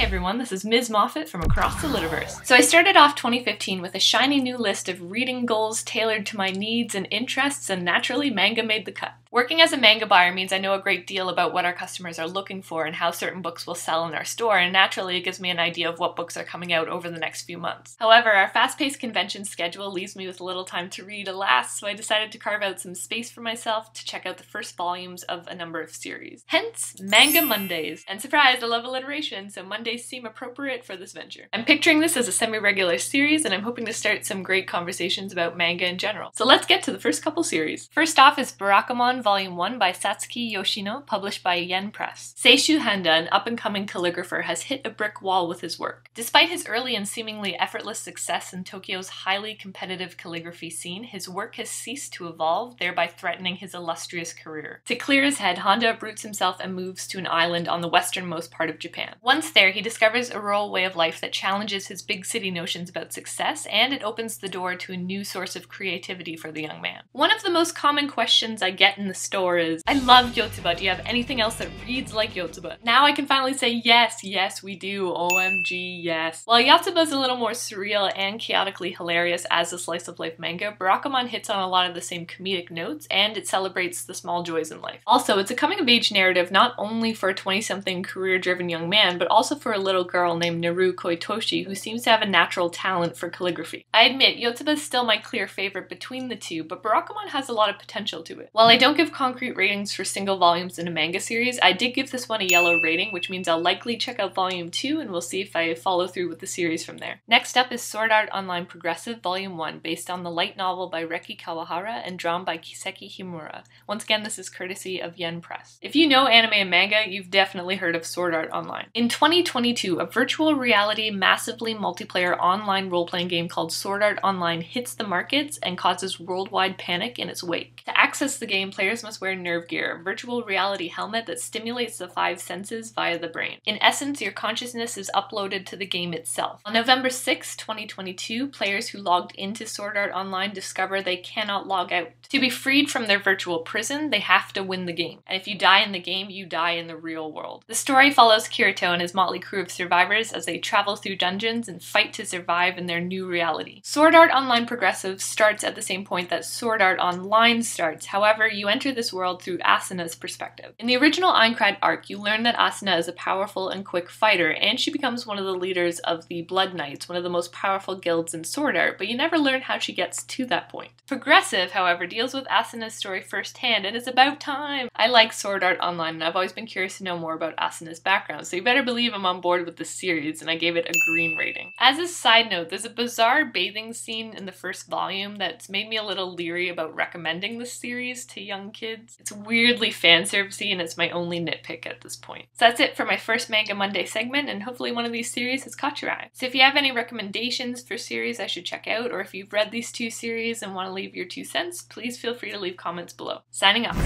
everyone, this is Ms. Moffat from across the Litoverse. So I started off 2015 with a shiny new list of reading goals tailored to my needs and interests, and naturally manga made the cut. Working as a manga buyer means I know a great deal about what our customers are looking for and how certain books will sell in our store, and naturally it gives me an idea of what books are coming out over the next few months. However, our fast-paced convention schedule leaves me with little time to read, alas, so I decided to carve out some space for myself to check out the first volumes of a number of series. Hence, Manga Mondays. And surprise, I love alliteration, so Mondays seem appropriate for this venture. I'm picturing this as a semi-regular series, and I'm hoping to start some great conversations about manga in general. So let's get to the first couple series. First off is Barakamon Volume 1 by Satsuki Yoshino, published by Yen Press. Seishu Handa, an up-and-coming calligrapher, has hit a brick wall with his work. Despite his early and seemingly effortless success in Tokyo's highly competitive calligraphy scene, his work has ceased to evolve, thereby threatening his illustrious career. To clear his head, Handa uproots himself and moves to an island on the westernmost part of Japan. Once there, he discovers a rural way of life that challenges his big city notions about success, and it opens the door to a new source of creativity for the young man. One of the most common questions I get in the store is, I love Yotsuba, do you have anything else that reads like Yotsuba? Now I can finally say yes, yes we do, OMG yes. While Yotsuba is a little more surreal and chaotically hilarious as a slice of life manga, Barakamon hits on a lot of the same comedic notes, and it celebrates the small joys in life. Also, it's a coming of age narrative not only for a 20-something career-driven young man, but also for a little girl named Naru Koitoshi who seems to have a natural talent for calligraphy. I admit, Yotsuba is still my clear favorite between the two, but Barakamon has a lot of potential to it. While I don't give concrete ratings for single volumes in a manga series, I did give this one a yellow rating, which means I'll likely check out volume 2 and we'll see if I follow through with the series from there. Next up is Sword Art Online Progressive Volume 1, based on the light novel by Reki Kawahara and drawn by Kiseki Himura. Once again, this is courtesy of Yen Press. If you know anime and manga, you've definitely heard of Sword Art Online. In 2022, a virtual reality, massively multiplayer online role-playing game called Sword Art Online hits the markets and causes worldwide panic in its wake. To access the game, players must wear nerve gear, a virtual reality helmet that stimulates the 5 senses via the brain. In essence, your consciousness is uploaded to the game itself. On November 6, 2022, players who logged into Sword Art Online discover they cannot log out. To be freed from their virtual prison, they have to win the game. And if you die in the game, you die in the real world. The story follows Kirito and his motley crew of survivors as they travel through dungeons and fight to survive in their new reality. Sword Art Online Progressive starts at the same point that Sword Art Online starts. However, you enter this world through Asuna's perspective. In the original Aincrad arc, you learn that Asuna is a powerful and quick fighter, and she becomes one of the leaders of the Blood Knights, one of the most powerful guilds in Sword Art, but you never learn how she gets to that point. Progressive, however, deals with Asuna's story firsthand, and it's about time! I like Sword Art Online, and I've always been curious to know more about Asuna's background, so you better believe I'm on board with this series, and I gave it a green rating. As a side note, there's a bizarre bathing scene in the first volume that's made me a little leery about recommending this series to young kids. It's weirdly fanservice-y, and it's my only nitpick at this point. So that's it for my first Manga Monday segment, and hopefully one of these series has caught your eye. So if you have any recommendations for series I should check out, or if you've read these 2 series and want to leave your 2 cents, please feel free to leave comments below. Signing off.